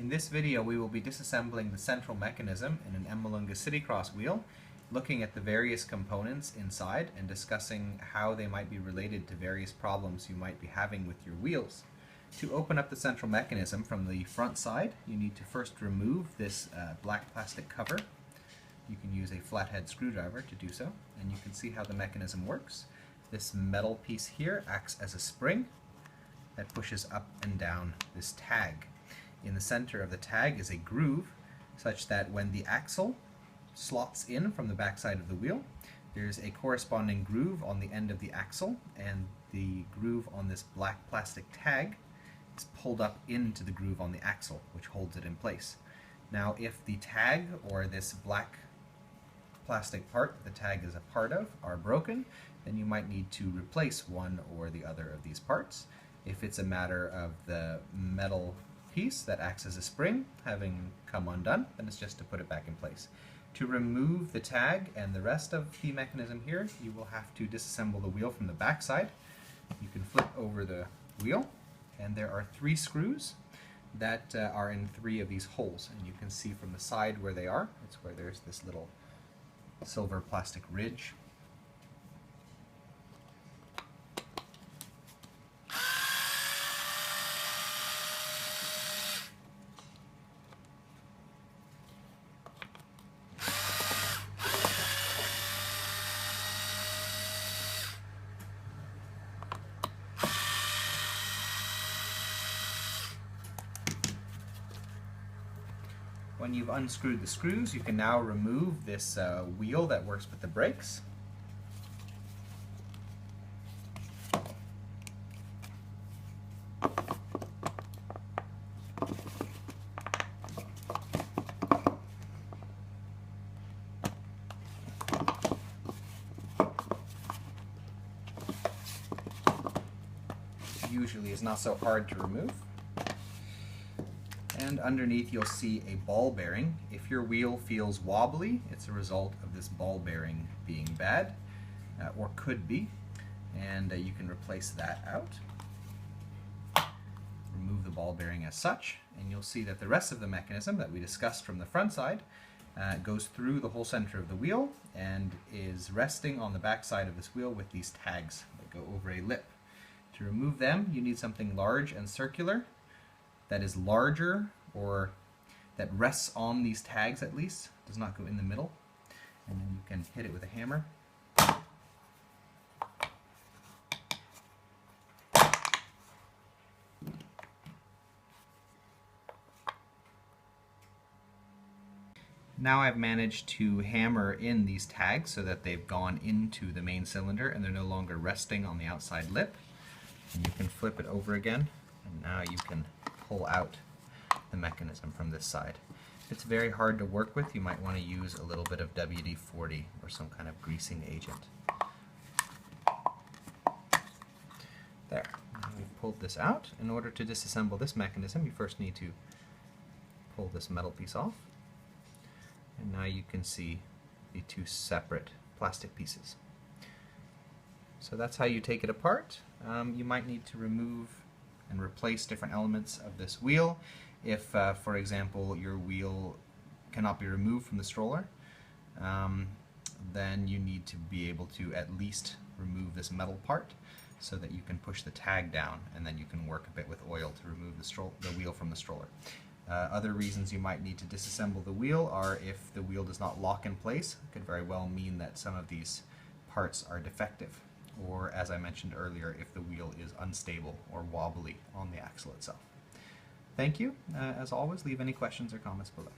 In this video we will be disassembling the central mechanism in an Emmaljunga City Cross wheel, looking at the various components inside and discussing how they might be related to various problems you might be having with your wheels. To open up the central mechanism from the front side, you need to first remove this black plastic cover. You can use a flathead screwdriver to do so, and you can see how the mechanism works. This metal piece here acts as a spring that pushes up and down this tag. In the center of the tag is a groove, such that when the axle slots in from the backside of the wheel, there's a corresponding groove on the end of the axle, and the groove on this black plastic tag is pulled up into the groove on the axle, which holds it in place. Now, if the tag, or this black plastic part the tag is a part of, are broken, then you might need to replace one or the other of these parts. If it's a matter of the metal piece that acts as a spring having come undone, then it's just to put it back in place. To remove the tag and the rest of the mechanism here, you will have to disassemble the wheel from the back side. You can flip over the wheel, and there are 3 screws that are in 3 of these holes, and you can see from the side where they are. It's where there's this little silver plastic ridge. When you've unscrewed the screws, you can now remove this wheel that works with the brakes. Usually is not so hard to remove. And underneath you'll see a ball bearing. If your wheel feels wobbly, it's a result of this ball bearing being bad, or could be, and you can replace that out. Remove the ball bearing as such, and you'll see that the rest of the mechanism that we discussed from the front side goes through the whole center of the wheel and is resting on the back side of this wheel with these tags that go over a lip. To remove them, you need something large and circular that is larger, or that rests on these tags at least, does not go in the middle, and then you can hit it with a hammer. Now I've managed to hammer in these tags so that they've gone into the main cylinder and they're no longer resting on the outside lip. And you can flip it over again, and now you can pull out the mechanism from this side. If it's very hard to work with, you might want to use a little bit of WD-40 or some kind of greasing agent. There. Now we've pulled this out. In order to disassemble this mechanism, you first need to pull this metal piece off. And now you can see the 2 separate plastic pieces. So that's how you take it apart. You might need to remove and replace different elements of this wheel. If, for example, your wheel cannot be removed from the stroller, then you need to be able to at least remove this metal part so that you can push the tag down, and then you can work a bit with oil to remove the wheel from the stroller. Other reasons you might need to disassemble the wheel are if the wheel does not lock in place. It could very well mean that some of these parts are defective, or, as I mentioned earlier, if the wheel is unstable or wobbly on the axle itself. Thank you. As always, leave any questions or comments below.